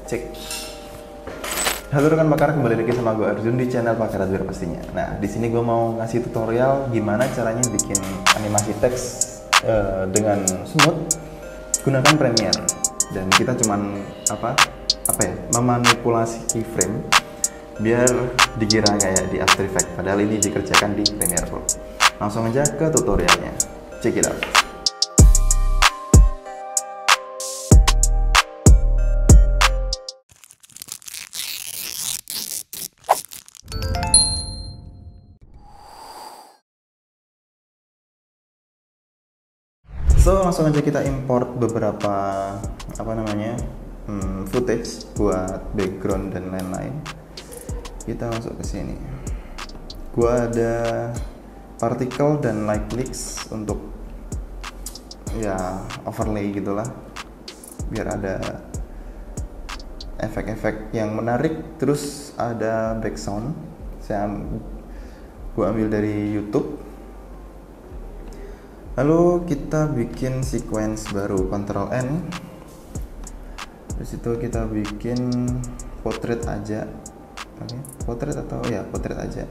Cek. Halo rekan pakar, kembali lagi sama gue Arjun di channel Pakar Hardware pastinya. Nah, di sini gue mau ngasih tutorial gimana caranya bikin animasi teks dengan smooth gunakan Premiere. Dan kita cuman memanipulasi keyframe biar dikira kayak di After Effects, padahal ini dikerjakan di Premiere Pro. Langsung aja ke tutorialnya. Check it out. So, langsung aja kita import beberapa footage buat background dan lain-lain. Kita masuk ke sini. Gua ada particle dan light leaks untuk ya overlay gitulah, biar ada efek-efek yang menarik. Terus ada background, gua ambil dari YouTube. Lalu kita bikin sequence baru, Ctrl N. Terus itu kita bikin portrait aja. Oke, portrait atau ya portrait aja.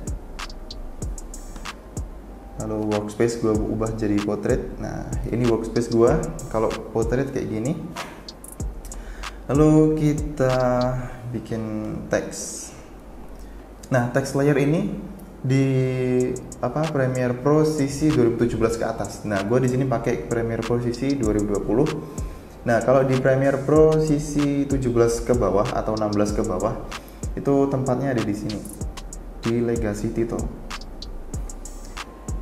Lalu workspace gue ubah jadi portrait. Nah, ini workspace gue. Kalau portrait kayak gini. Lalu kita bikin teks. Nah, text layer ini di Premiere Pro sisi 2017 ke atas. Nah, gue di sini pakai Premiere Pro sisi 2020. Nah, kalau di Premiere Pro sisi 17 ke bawah atau 16 ke bawah, itu tempatnya ada di sini, di Legacy Title.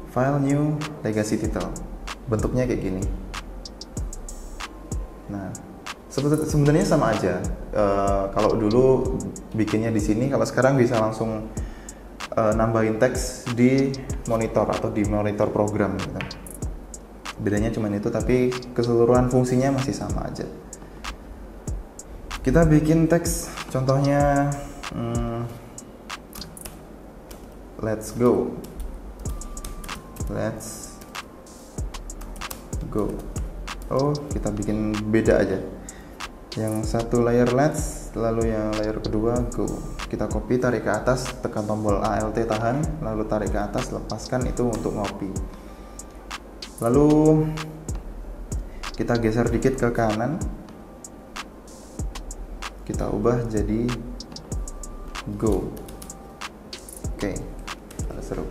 File New Legacy Title. Bentuknya kayak gini. Nah, sebenarnya sama aja. Kalau dulu bikinnya di sini, kalau sekarang bisa langsung nambahin teks di monitor atau di monitor program gitu. Bedanya cuma itu, tapi keseluruhan fungsinya masih sama aja. Kita bikin teks, contohnya let's go. Oh, kita bikin beda aja. Yang satu layer let's, lalu yang layer kedua go. Kita copy, tarik ke atas, tekan tombol Alt tahan, lalu tarik ke atas, lepaskan, itu untuk ngopi. Lalu kita geser dikit ke kanan, kita ubah jadi go. Oke, seru.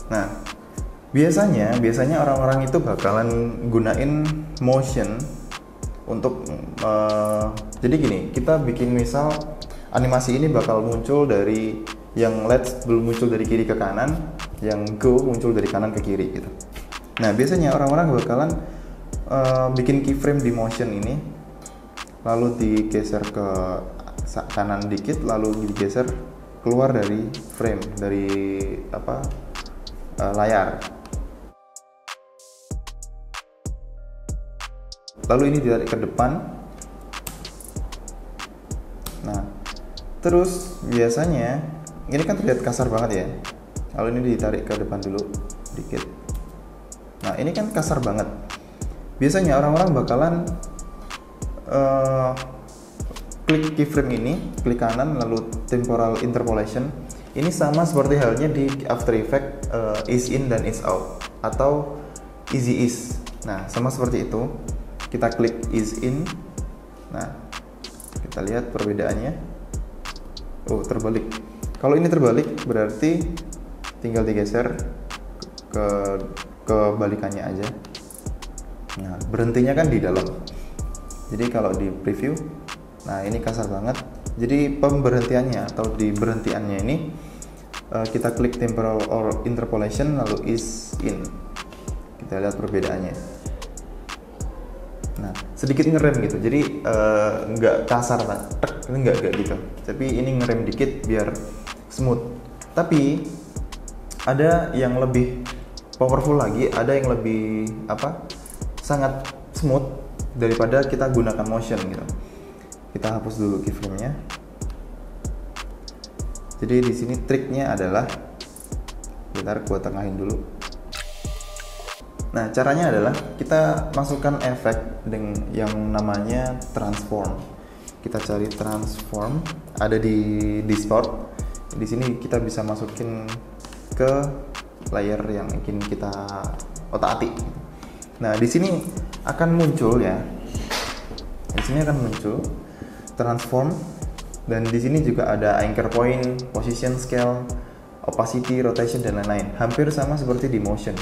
Nah, biasanya orang-orang itu bakalan gunain motion untuk jadi gini, kita bikin misal animasi ini bakal muncul dari yang let's belum muncul dari kiri ke kanan, yang go muncul dari kanan ke kiri gitu. Nah, biasanya orang-orang bakalan bikin keyframe di motion ini, lalu digeser ke kanan dikit, lalu digeser keluar dari frame, dari layar. Lalu ini ditarik ke depan. Nah, terus biasanya ini kan terlihat kasar banget ya. Lalu ini ditarik ke depan dulu dikit. Nah, ini kan kasar banget. Biasanya orang-orang bakalan klik keyframe ini, klik kanan, lalu temporal interpolation. Ini sama seperti halnya di After Effects ease in dan ease out atau easy ease. Nah, sama seperti itu. Kita klik ease in. Nah, kita lihat perbedaannya. Oh, terbalik. Kalau ini terbalik berarti tinggal digeser ke kebalikannya aja. Nah, berhentinya kan di dalam. Jadi kalau di preview, nah ini kasar banget. Jadi pemberhentiannya atau di berhentiannya ini kita klik temporal or interpolation lalu ease in. Kita lihat perbedaannya. Nah, sedikit ngerem gitu. Jadi nggak kasar lah, nggak gitu. Tapi ini ngerem dikit biar smooth. Tapi ada yang lebih powerful lagi, ada yang lebih sangat smooth daripada kita gunakan motion gitu. Kita hapus dulu keyframe-nya. Jadi di sini triknya adalah, bentar gua tengahin dulu. Nah, caranya adalah kita masukkan efek dengan yang namanya transform. kita cari transform, ada di distort. Di sini kita bisa masukin ke layer yang ingin kita otak-atik. Nah, di sini akan muncul ya. Di sini akan muncul transform, dan di sini juga ada anchor point, position scale, opacity, rotation, dan lain-lain. Hampir sama seperti di motion.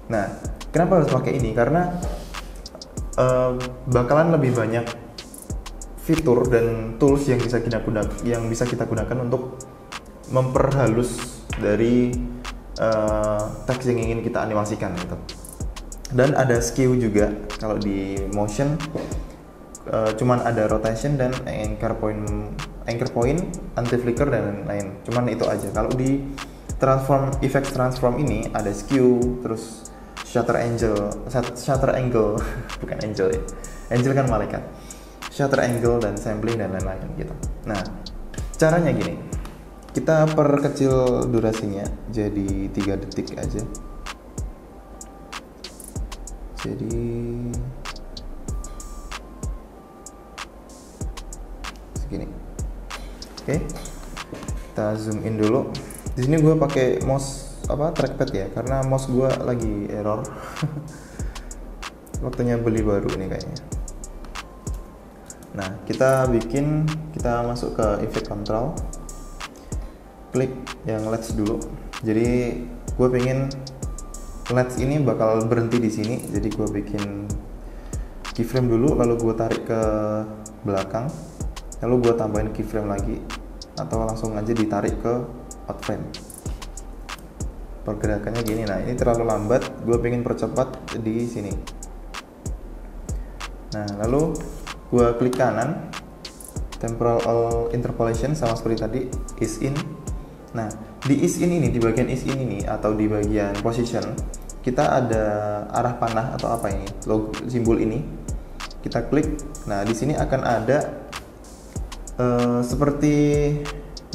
Nah, kenapa harus pakai ini? Karena bakalan lebih banyak fitur dan tools yang bisa kita gunakan untuk memperhalus dari teks yang ingin kita animasikan gitu. Dan ada skew juga. Kalau di motion cuman ada rotation dan anchor point, anti flicker, dan lain-lain. Cuman itu aja. Kalau di effect transform ini ada skew, terus shutter angle bukan angel ya, angel kan malaikat, shutter angle dan sampling dan lain-lain gitu. Nah, caranya gini, kita perkecil durasinya jadi 3 detik aja, jadi segini. Oke, kita zoom in dulu. Di sini gue pakai mouse trackpad ya, karena mouse gue lagi error. Waktunya beli baru nih kayaknya. Nah, kita masuk ke effect control, klik yang LEDs dulu. Jadi gue pengen LEDs ini bakal berhenti di sini, jadi gue bikin keyframe dulu, lalu gue tarik ke belakang, lalu gue tambahin keyframe lagi, atau langsung aja ditarik ke outframe. Pergerakannya gini. Nah, ini terlalu lambat, gue pengen percepat di sini. Nah, lalu gue klik kanan, temporal interpolation, sama seperti tadi, ease in. Nah, di ease in ini, di bagian ease in ini atau di bagian position, kita ada arah panah atau apa ini, logo simbol ini. Kita klik. Nah, di sini akan ada seperti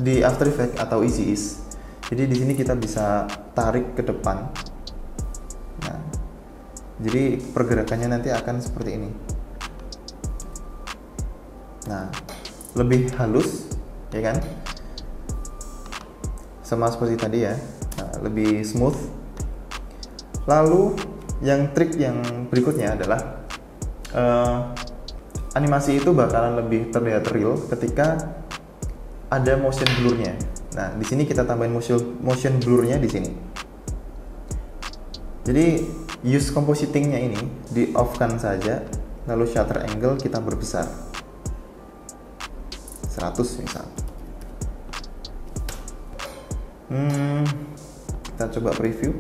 di After Effects atau Easy Ease. Jadi di sini kita bisa tarik ke depan. Nah, jadi pergerakannya nanti akan seperti ini. Nah, lebih halus, ya kan? Sama seperti tadi ya. Nah, lebih smooth. Lalu trik yang berikutnya adalah animasi itu bakalan lebih terlihat real ketika ada motion blur-nya. Nah, di sini kita tambahin motion blur-nya di sini. Jadi use compositing-nya ini di off-kan saja, lalu shutter angle kita berbesar 100 misal. Kita coba preview.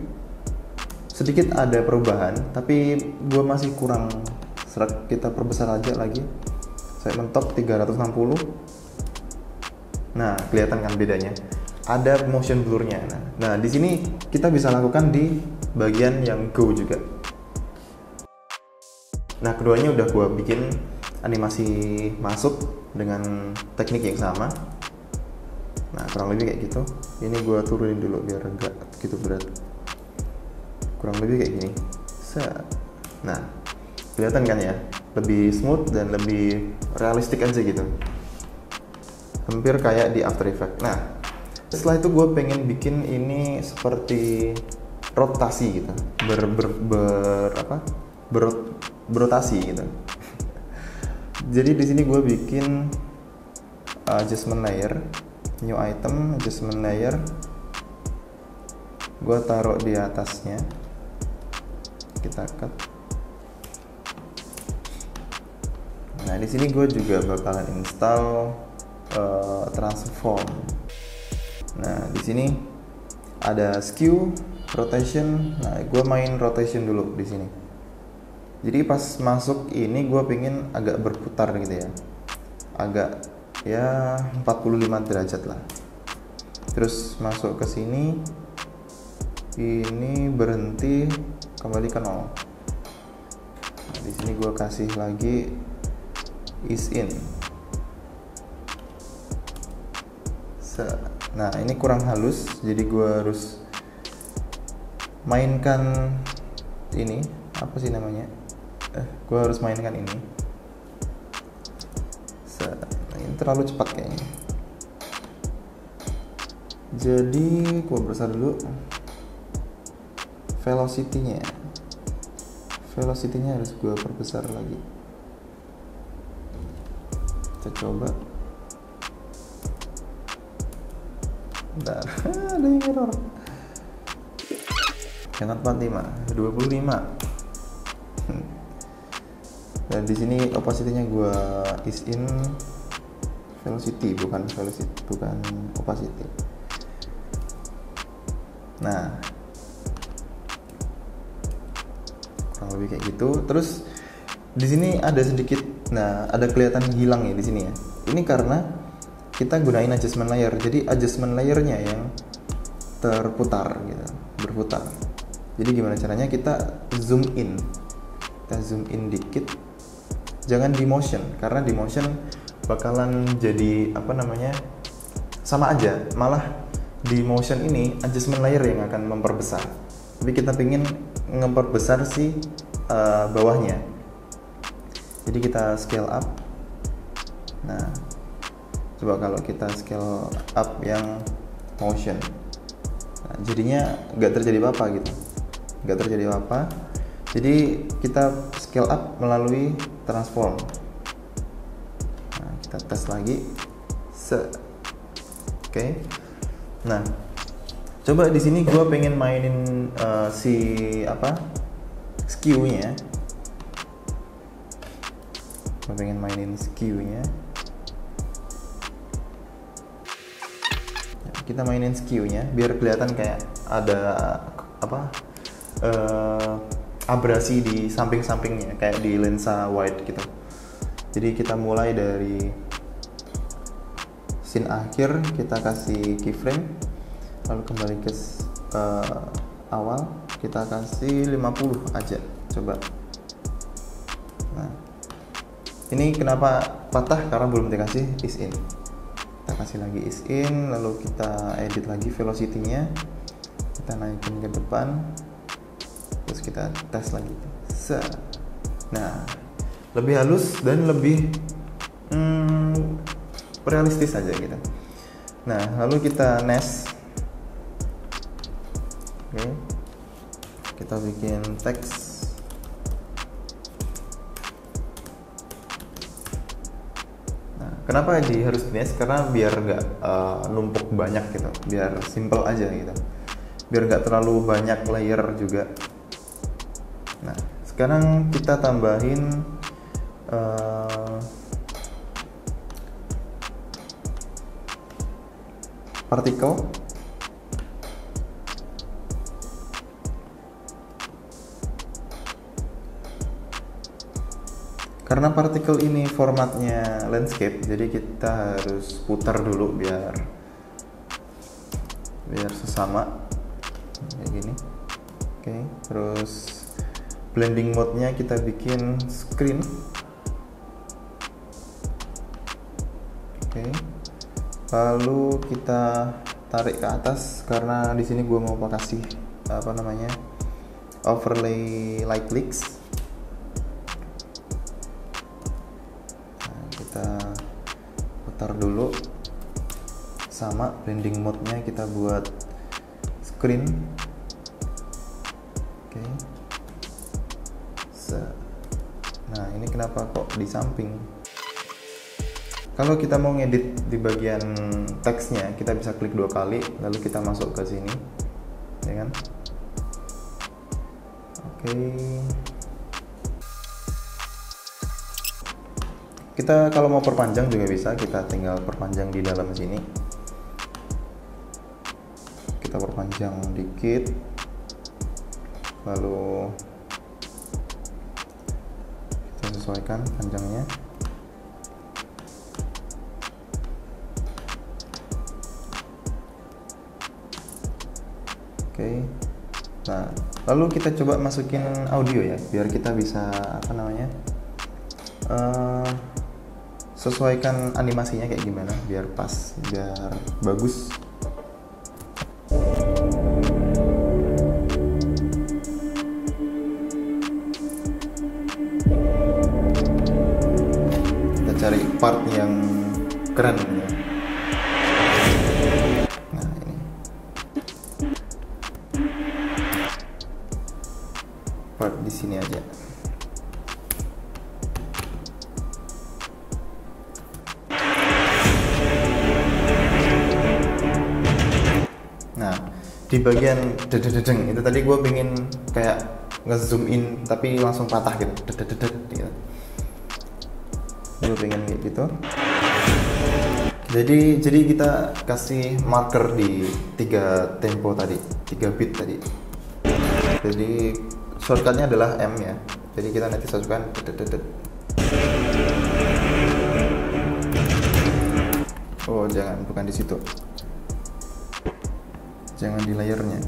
Sedikit ada perubahan, tapi gue masih kurang serak. Kita perbesar aja lagi. Saya mentok 360. Nah, kelihatan kan bedanya? Ada motion blur-nya. Nah, di sini kita bisa lakukan di bagian yang go juga. Nah, keduanya udah gue bikin animasi masuk dengan teknik yang sama. Nah, kurang lebih kayak gitu. Ini gue turunin dulu biar enggak gitu berat. Kurang lebih kayak gini. Nah, kelihatan kan ya? Lebih smooth dan lebih realistik aja gitu. Hampir kayak di After Effects. Nah, setelah itu gue pengen bikin ini seperti rotasi gitu, berotasi gitu. Jadi di sini gue bikin adjustment layer, new item, adjustment layer. Gue taruh di atasnya. Kita cut. Nah, di sini gue juga bakalan install transform. Nah, di sini ada skew, rotation. Nah, gue main rotation dulu di sini. Jadi pas masuk ini gue pengen agak berputar gitu ya, agak ya 45 derajat lah. Terus masuk ke sini, ini berhenti kembali ke 0. Nah, di sini gue kasih lagi ease in. Nah, ini kurang halus, jadi gue harus mainkan ini, apa sih namanya? Gue harus mainkan ini. Nah, ini terlalu cepat kayaknya. Jadi gua besar dulu velocity-nya. Velocity-nya harus gua perbesar lagi. Kita coba. Bentar, ada yang error. Jangan 45, 25. Dan di sini opacity-nya gua is in velocity, bukan opacity. Nah, kurang lebih kayak gitu. Terus di sini ada sedikit, ada kelihatan hilang ya di sini ya. Ini karena kita gunain adjustment layer. Jadi adjustment layernya yang terputar gitu, berputar. Jadi gimana caranya? Kita zoom in. Kita zoom in dikit. Jangan di motion, karena di motion bakalan jadi sama aja. Malah di motion ini adjustment layer yang akan memperbesar. Tapi kita ingin memperbesar si bawahnya. Jadi kita scale up. Nah, coba kalau kita scale up yang motion, nah, jadinya nggak terjadi apa-apa gitu. Nggak terjadi apa-apa. Jadi kita scale up melalui transform. Nah, kita tes lagi. Oke. Nah, coba di sini gue pengen mainin skew-nya. Gue pengen mainin skew-nya. Kita mainin skew-nya biar kelihatan kayak ada abrasi di samping-sampingnya, kayak di lensa wide gitu. Jadi kita mulai dari scene akhir, kita kasih keyframe, lalu kembali ke awal, kita kasih 50 aja, coba. Nah, ini kenapa patah? Karena belum dikasih is in. Kita kasih lagi is in, lalu kita edit lagi velocity-nya, kita naikin ke depan, terus kita tes lagi. Nah, lebih halus dan lebih realistis aja gitu. Nah, lalu kita nest. Oke. Kita bikin teks. Nah, kenapa harus nest? Karena biar nggak numpuk banyak gitu, biar simple aja gitu, biar nggak terlalu banyak layer juga. Nah, sekarang kita tambahin partikel. Karena partikel ini formatnya landscape, jadi kita harus putar dulu biar sesama kayak gini. Oke, terus blending mode-nya kita bikin screen. Oke. Lalu kita tarik ke atas karena di sini gue mau kasih overlay light leaks. Nah, kita putar dulu, sama blending mode-nya kita buat screen. Oke. Nah, ini kenapa kok di samping? Kalau kita mau ngedit di bagian teksnya, kita bisa klik 2 kali, lalu kita masuk ke sini, ya kan? Oke. Kita kalau mau perpanjang juga bisa, kita tinggal perpanjang di dalam sini. Kita perpanjang dikit, lalu kita sesuaikan panjangnya. Oke. Nah, lalu kita coba masukin audio ya, biar kita bisa sesuaikan animasinya kayak gimana, biar pas, biar bagus. Kita cari part yang keren ya. Nah ini part di sini aja. Nah di bagian dedededeng itu tadi gue pengen kayak nge-zoom in tapi langsung patah gitu, dedededeng gitu. Gue pengen kayak gitu. Jadi kita kasih marker di 3 tempo tadi, 3 beat tadi. Jadi shortcutnya adalah M ya. Jadi kita nanti sesuaikan dedededeng. Oh jangan, bukan di situ. Jangan di layernya.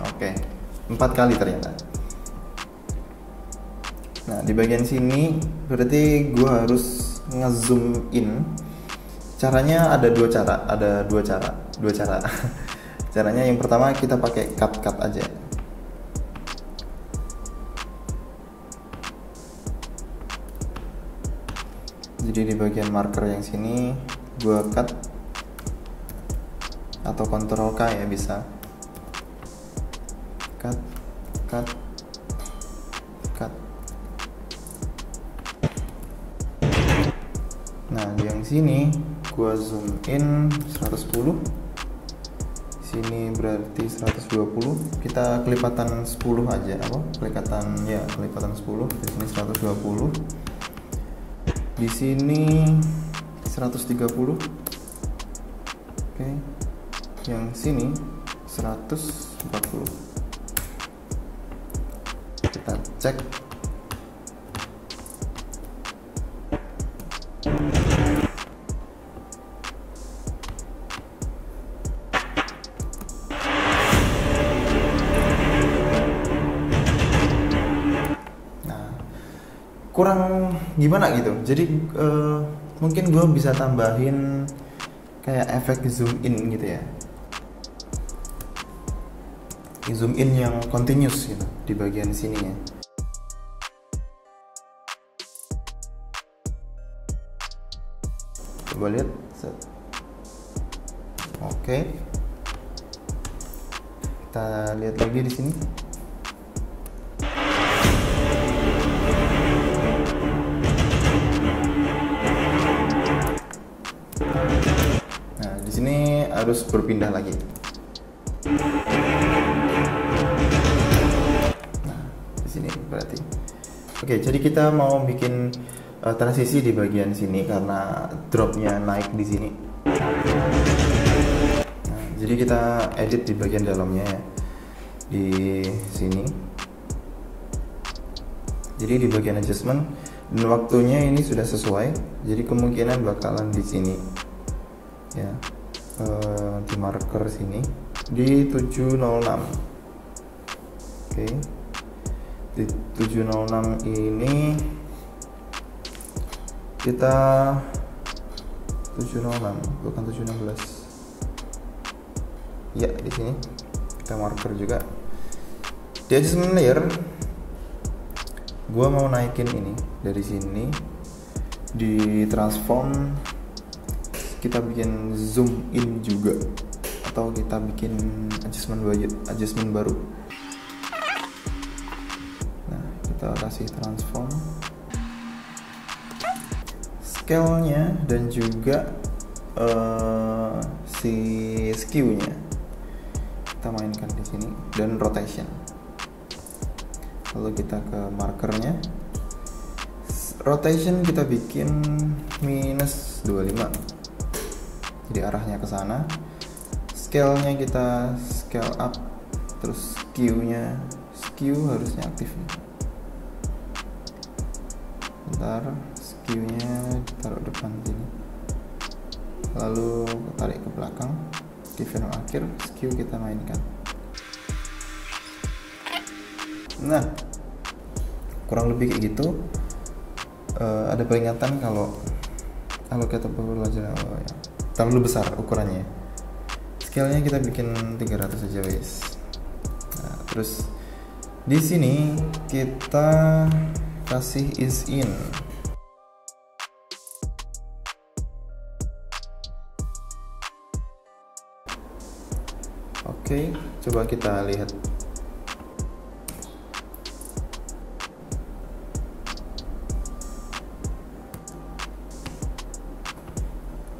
Oke, 4 kali ternyata. Nah di bagian sini berarti gue harus nge-zoom in. Caranya ada dua cara. Caranya yang pertama kita pakai cut aja. Jadi di bagian marker yang sini gue cut atau Ctrl K ya bisa. Cut. Nah yang sini gue zoom in 110. Sini berarti 120. Kita kelipatan 10 aja apa? Kelipatan 10. Di sini 120. Di sini 130. Oke. Yang sini 140. Kita cek. Kurang gimana gitu, jadi mungkin gue bisa tambahin kayak efek zoom in gitu ya, zoom in yang continuous gitu di bagian sininya. Coba lihat. Oke, kita lihat lagi di sini. Harus berpindah lagi. Nah, di sini berarti. Oke, jadi kita mau bikin transisi di bagian sini karena dropnya naik di sini. Nah, jadi kita edit di bagian dalamnya ya. Di sini. Jadi di bagian adjustment dan waktunya ini sudah sesuai. Jadi kemungkinan bakalan di sini. Ya. Di marker sini di 706. Oke, di 706 ini kita 706 bukan 716 ya, di sini kita marker juga di adjustment layer. Gua mau naikin ini dari sini di transform. Kita bikin zoom in juga atau kita bikin adjustment baru. Nah kita kasih transform, scale-nya dan juga si skew-nya kita mainkan di sini dan rotation. Lalu kita ke markernya, rotation kita bikin minus 25. Jadi arahnya ke sana. Scale-nya kita scale up, terus skew harusnya aktif nih. Bentar, skew-nya taruh depan sini. Lalu tarik ke belakang. Di frame akhir, skew kita mainkan. Nah, kurang lebih kayak gitu. Ada peringatan kalau kita perlu belajar terlalu besar ukurannya. scale-nya kita bikin 300 aja guys. Nah, terus di sini kita kasih ease in. Oke, coba kita lihat.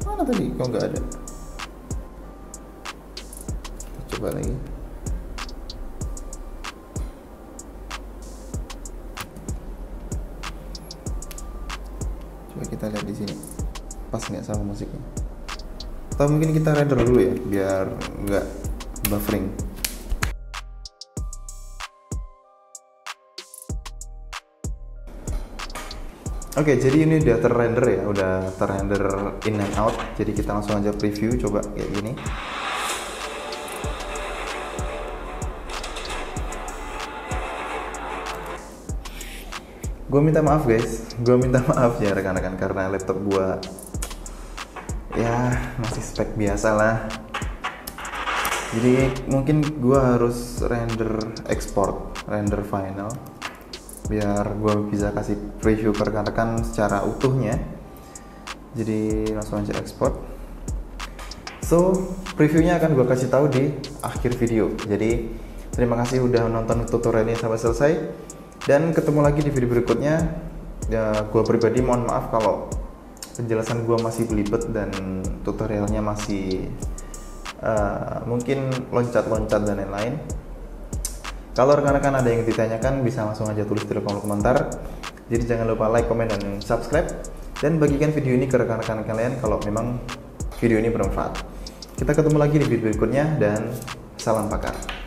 Mana tadi? Kok nggak ada? Coba lagi. Coba kita lihat di sini. Pas nggak sama musiknya? Atau mungkin kita render dulu ya, biar nggak buffering. Oke, jadi ini udah terrender ya, udah terrender in and out. Jadi kita langsung aja preview, coba kayak gini. Gue minta maaf guys, gue minta maaf ya rekan-rekan karena laptop gue ya masih spek biasa lah. Jadi mungkin gue harus render final biar gue bisa kasih preview ke rekan-rekan secara utuhnya. Jadi langsung aja export. So previewnya akan gue kasih tahu di akhir video. Jadi terima kasih udah nonton tutorialnya sampai selesai. Dan ketemu lagi di video berikutnya. Ya, gue pribadi mohon maaf kalau penjelasan gue masih belibet dan tutorialnya masih mungkin loncat-loncat dan lain-lain. Kalau rekan-rekan ada yang ditanyakan bisa langsung aja tulis di kolom komentar. Jadi jangan lupa like, komen, dan subscribe. Dan bagikan video ini ke rekan-rekan kalian kalau memang video ini bermanfaat. Kita ketemu lagi di video berikutnya dan salam pakar.